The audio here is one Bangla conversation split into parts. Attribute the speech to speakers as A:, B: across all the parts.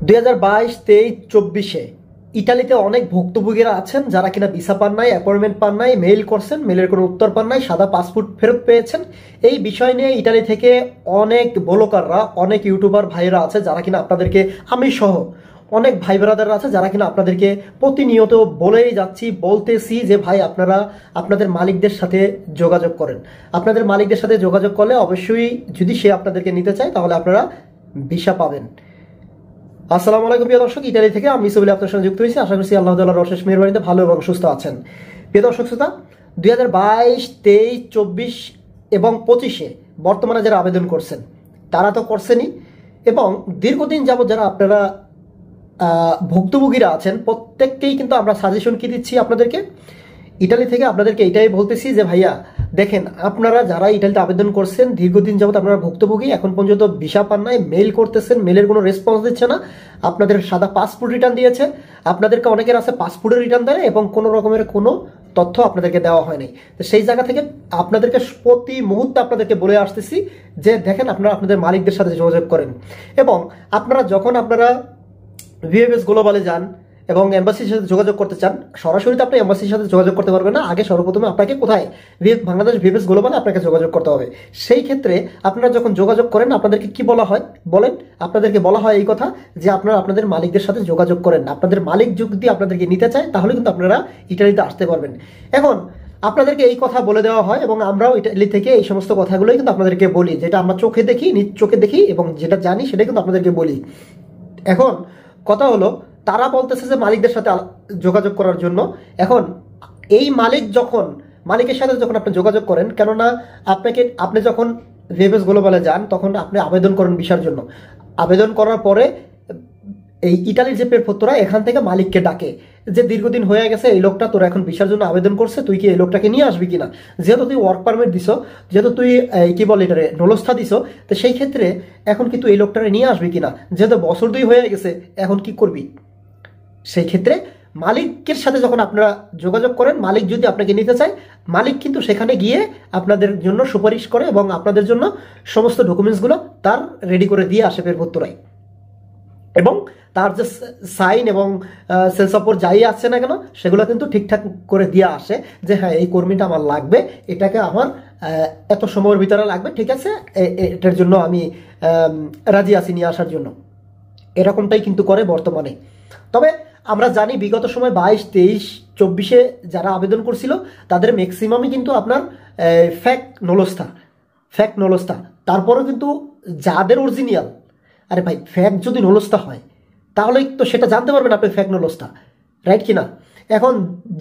A: 2022-23-24 ইতালিতে অনেক ভুক্তভোগীরা আছেন যারা কিনা ভিসা পান নাই, অ্যাপয়েন্টমেন্ট পান নাই, মেইল করছেন, মেইলের কোনো উত্তর পান নাই, সাদা পাসপোর্ট ফেরত পেয়েছেন। এই বিষয় নিয়ে ইতালি থেকে অনেক ব্লগাররা, অনেক ইউটিউবার ভাইরা আছে যারা কিনা আপনাদেরকে, আমি সহ অনেক ভাই ব্রাদাররা আছে যারা কিনা আপনাদেরকে প্রতিনিয়ত বলেই যাচ্ছি, বলতেছি যে ভাই আপনারা আপনাদের মালিকদের সাথে যোগাযোগ করেন। আপনাদের মালিকদের সাথে যোগাযোগ করলে অবশ্যই যদি সে আপনাদেরকে নিতে চায় তাহলে আপনারা ভিসা পাবেন। আসসালামু আলাইকুম প্রিয় দর্শক, ইতালি থেকে আমি সুবিল আপনার সঙ্গে যুক্ত হয়েছি। আশা করছি আল্লাহ তাআলার অশেষ মেহেরবানিতে ভালো এবং সুস্থ আছেন। প্রিয় দর্শক শ্রোতা, 2022, 23, 24 এবং 25-এ বর্তমানে যারা আবেদন করছেন তারা তো করছেনই, এবং দীর্ঘদিন যাবত যারা আপনারা ভুক্তভোগীরা আছেন প্রত্যেককেই কিন্তু আমরা সাজেশন কি দিচ্ছি আপনাদেরকে, ইটালি থেকে আপনাদেরকে এটাই বলতেছি যে ভাইয়া দেখেন, আপনারা যারা ইটালিতে আবেদন করছেন দীর্ঘদিন যাবত আপনারা ভুক্তভোগী, এখন পর্যন্ত ভিসা পান নাই, মেইল করতেছেন, মেইলের কোনো রেসপন্স দিচ্ছে না, আপনাদের সাদা পাসপোর্ট রিটার্ন দিয়েছে, আপনাদেরকে অনেকের আছে পাসপোর্টের রিটার্ন দেয় এবং কোনো রকমের কোনো তথ্য আপনাদেরকে দেওয়া হয়নি। তো সেই জায়গা থেকে আপনাদেরকে প্রতি মুহূর্তে আপনাদেরকে বলে আসতেছি যে দেখেন আপনারা আপনাদের মালিকদের সাথে যোগাযোগ করেন, এবং আপনারা যখন আপনারা ভিএফএস গ্লোবালে যান এবং এম্বাসির সাথে যোগাযোগ করতে চান, সরাসরি তো আপনি এম্বাসির সাথে যোগাযোগ করতে পারবেন না। আগে সর্বপ্রথমে আপনাকে কোথায়, বাংলাদেশ ভিএফএস গ্লোবালে আপনাকে যোগাযোগ করতে হবে। সেই ক্ষেত্রে আপনারা যখন যোগাযোগ করেন আপনাদেরকে কি বলা হয় বলেন, আপনাদেরকে বলা হয় এই কথা যে আপনারা আপনাদের মালিকদের সাথে যোগাযোগ করেন। আপনাদের মালিক যদি আপনাদেরকে নিতে চায় তাহলে কিন্তু আপনারা ইটালিতে আসতে পারবেন। এখন আপনাদেরকে এই কথা বলে দেওয়া হয় এবং আমরাও ইটালি থেকে এই সমস্ত কথাগুলোই কিন্তু আপনাদেরকে বলি, যেটা আমরা চোখে দেখি, নিজ চোখে দেখি এবং যেটা জানি সেটাই কিন্তু আপনাদেরকে বলি। এখন কথা হলো, তারা বলতেছে যে মালিকদের সাথে যোগাযোগ করার জন্য। এখন এই মালিকের সাথে যখন আপনি যোগাযোগ করেন, কেননা আপনি যখন ভিএফএস গ্লোবালে যান তখন আপনি আবেদন করেন ভিসার জন্য। আবেদন করার পরে এই ইটালির যে পেরপত্ররা এখান থেকে মালিককে ডাকে যে দীর্ঘদিন হয়ে গেছে এই লোকটা তোর এখন ভিসার জন্য আবেদন করছে, তুই কি এই লোকটাকে নিয়ে আসবি কিনা, যেহেতু তুই ওয়ার্ক পারমিট দিছ, যেহেতু তুই কি বলে এটারে নলস্থা দিছ, তো সেই ক্ষেত্রে এখন কি তুই এই লোকটাকে নিয়ে আসবি কিনা, যেহেতু বছর 2 হয়ে গেছে এখন কি করবি। সেই ক্ষেত্রে মালিকের সাথে যখন আপনারা যোগাযোগ করেন, মালিক যদি আপনাকে নিতে চায়, মালিক কিন্তু সেখানে গিয়ে আপনাদের জন্য সুপারিশ করে এবং আপনাদের জন্য সমস্ত ডকুমেন্টসগুলো তার রেডি করে দিয়ে আসে পেরপত্রায়, এবং তার যে সাইন এবং সেল সাপোর্ট যাই আসছে না কেন সেগুলো কিন্তু ঠিকঠাক করে দিয়ে আসে যে হ্যাঁ এই কর্মীটা আমার লাগবে, এটাকে আমার এত সময়ের ভিতরে লাগবে, ঠিক আছে এটার জন্য আমি রাজি আছি নিয়ে আসার জন্য। এরকমটাই কিন্তু করে বর্তমানে। তবে আমরা জানি বিগত সময় 22, 23, 24-এ যারা আবেদন করছিল তাদের ম্যাক্সিমামই কিন্তু আপনার ফ্যাক নলস্থা। তারপরেও কিন্তু যাদের অরিজিনাল, আরে ভাই ফ্যাক যদি নলস্থা হয় তাহলে তো সেটা জানতে পারবেন আপনি ফ্যাক নলস্থা, রাইট কিনা। এখন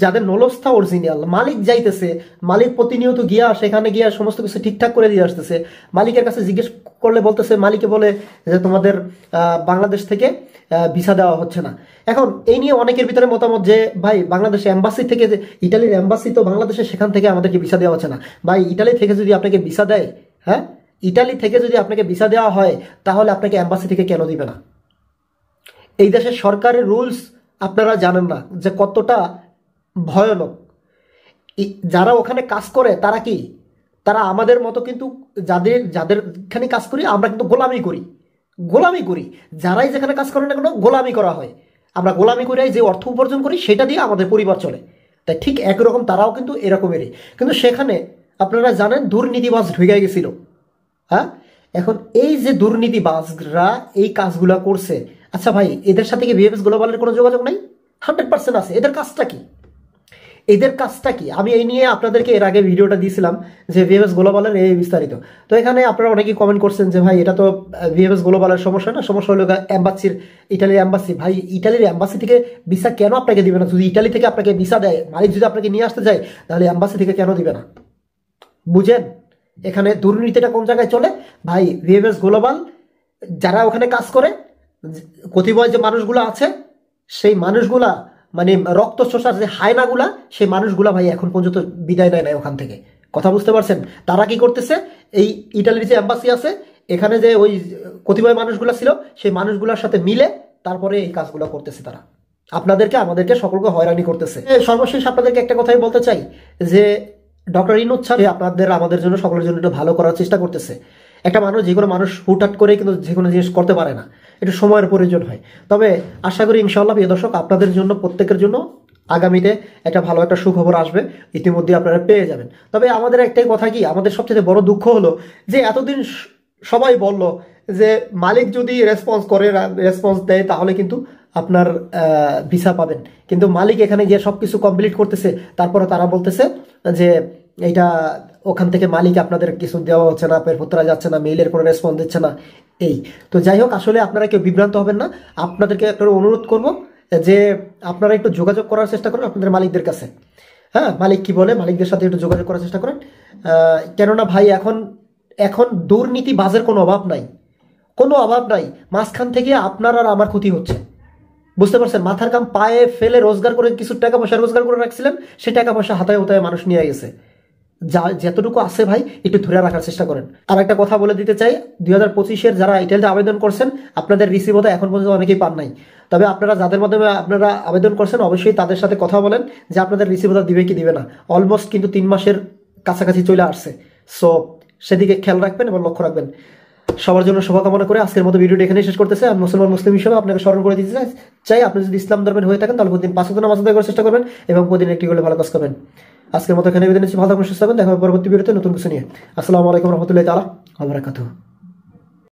A: যাদের নলস্থা অরিজিনাল, মালিক যাইতেছে, মালিক প্রতিনিয়ত গিয়া সেখানে গিয়া সমস্ত কিছু ঠিকঠাক করে দিয়ে আসতেছে, মালিকের কাছে জিজ্ঞেস করলে বলতেছে, মালিকে বলে যে তোমাদের বাংলাদেশ থেকে ভিসা দেওয়া হচ্ছে না। এখন এই নিয়ে অনেকের ভিতরে মতামত যে ভাই বাংলাদেশ এম্বাসি থেকে, যে ইটালির এম্বাসি তো বাংলাদেশে, সেখান থেকে আমাদেরকে ভিসা দেওয়া হচ্ছে না। ভাই ইটালি থেকে যদি আপনাকে ভিসা দেয়, হ্যাঁ ইটালি থেকে যদি আপনাকে ভিসা দেওয়া হয় তাহলে আপনাকে এম্বাসি থেকে কেন দিবে না। এই দেশের সরকারের রুলস আপনারা জানেন না যে কতটা ভয়ানক। যারা ওখানে কাজ করে তারা কি, তারা আমাদের মতো কিন্তু যাদেরখানে কাজ করি আমরা কিন্তু গোলামি করি। যারাই যেখানে কাজ করে না কেন গোলামি করা হয়, আমরা গোলামি করে যে অর্থ উপার্জন করি সেটা দিয়ে আমাদের পরিবার চলে। তাই ঠিক একরকম তারাও কিন্তু এরকমেরই, কিন্তু সেখানে আপনারা জানেন দুর্নীতিবাজ ঢুকে গেছিল। হ্যাঁ, এখন এই যে দুর্নীতিবাজরা এই কাজগুলা করছে, আচ্ছা ভাই এদের সাথে কি ভিএফএস গ্লোবালের কোনো যোগাযোগ নাই? 100% আছে। এদের কাজটা কি? আমি এই নিয়ে আপনাদেরকে এর আগে ভিডিওটা দিয়েছিলাম যে ভিএফএস গ্লোবালের এই বিস্তারিত। তো এখানে আপনারা অনেকেই কমেন্ট করছেন যে ভাই এটা তো ভিএফএস গ্লোবালের সমস্যা না, সমস্যা হলো ইটালির এম্বাসি। ভাই ইটালির এম্বাসি থেকে ভিসা কেন আপনাকে দিবে না? যদি ইটালি থেকে আপনাকে ভিসা দেয়, মালিক যদি আপনাকে নিয়ে আসতে যায়, তাহলে এম্বাসি থেকে কেন দিবে না? বুঝেন এখানে দুর্নীতিটা কোন জায়গায় চলে। ভাই ভিএফএস গ্লোবাল যারা ওখানে কাজ করে, কতিপয় যে মানুষগুলো আছে, সেই মানুষগুলা মানে রক্ত চোষার যে হায়নাগুলা, সেই মানুষগুলা ভাই এখন পর্যন্ত বিদায় নেয় নাই ওখান থেকে। কথা বুঝতে পারছেন? তারা কি করতেছে, এই ইটালির যে এম্বাসি আছে এখানে যে ওই কতিপয় মানুষগুলা ছিল, সেই মানুষগুলোর সাথে মিলে তারপরে এই কাজগুলো করতেছে। তারা আমাদেরকে সকলকে হয়রানি করতেছে। সর্বশেষ আপনাদেরকে একটা কথাই বলতে চাই যে ডক্টর ইউনূস স্যার আমাদের জন্য সকলের জন্য একটু ভালো করার চেষ্টা করতেছে। একটা মানুষ, যে কোনো মানুষ হুটহাট করে কিন্তু যে কোনো জিনিস করতে পারে না, একটু সময়ের প্রয়োজন হয়। তবে আশা করি ইনশাআল্লাহ প্রিয় দর্শক, আপনাদের জন্য, প্রত্যেকের জন্য আগামীতে একটা ভালো একটা সুখবর আসবে, ইতিমধ্যে আপনারা পেয়ে যাবেন। তবে আমাদের একটাই কথা কি, আমাদের সবচেয়ে বড় দুঃখ হলো যে এতদিন সবাই বলল যে মালিক যদি রেসপন্স দেয় তাহলে কিন্তু আপনার ভিসা পাবেন, কিন্তু মালিক এখানে গিয়ে সব কিছু কমপ্লিট করতেছে, তারপরে তারা বলতেছে যে এইটা ওখান থেকে মালিক আপনাদের কিছু দেওয়া হচ্ছে না, পেরপত্রা যাচ্ছে না, মেইলের কোনো রেসপন্স দিচ্ছে না। এই তো যাই হোক, আসলে আপনারা কেউ বিভ্রান্ত হবেন না। আপনাদেরকে একটা অনুরোধ করব যে আপনারা একটু যোগাযোগ করার চেষ্টা করুন আপনাদের মালিকদের কাছে। হ্যাঁ, মালিক কি বলে, মালিকদের সাথে একটু যোগাযোগ করার চেষ্টা করেন। কেননা ভাই এখন এখন দুর্নীতি বাজের কোনো অভাব নাই, কোনো অভাব নাই। মাঝখান থেকে আপনার আর আমার ক্ষতি হচ্ছে, বুঝতে পারছেন? মাথার কাম পায়ে ফেলে রোজগার করে কিছু টাকা পয়সা রোজগার করে রাখছিলেন, সে টাকা পয়সা হাতায় হুতায় মানুষ নিয়ে গেছে। যা যতটুকু আছে ভাই একটু ধরে রাখার চেষ্টা করেন। আর একটা কথা বলে দিতে চাই, 2025-এর যারা ইটালিতে আবেদন করছেন, আপনাদের রিসিভ হতে এখন পর্যন্ত অনেকেই পান নাই। তবে আপনারা যাদের মাধ্যমে আপনারা আবেদন করছেন, অবশ্যই তাদের সাথে কথা বলেন যে আপনাদের রিসিভ হতে দিবে কি দিবে না। অলমোস্ট কিন্তু 3 মাসের কাছাকাছি চলে আসছে। সো সেদিকে খেয়াল রাখবেন এবং লক্ষ্য রাখবেন। সবার জন্য শুভকামনা করে আজকের মতো ভিডিওটি এখানে শেষ করতেছে। আমি মুসলিম হিসেবে আপনাকে স্মরণ করে দিতে চাই, আপনি যদি ইসলাম ধর্মের হয়ে থাকেন তাহলে প্রতিদিন 5 ওয়াক্ত নামাজ আদায় করার চেষ্টা করবেন এবং প্রতিদিন একটি করে ভালো কাজ করবেন। আজকের মতো এখানে বিদায় নিচ্ছি। ভালো থাকবেন, সুস্থ থাকবেন। দেখা হবে পরবর্তী ভিডিওতে নতুন কিছু নিয়ে। আসসালামু আলাইকুম রহমতুল্লাহি তাআলা ওয়া বারাকাতুহু।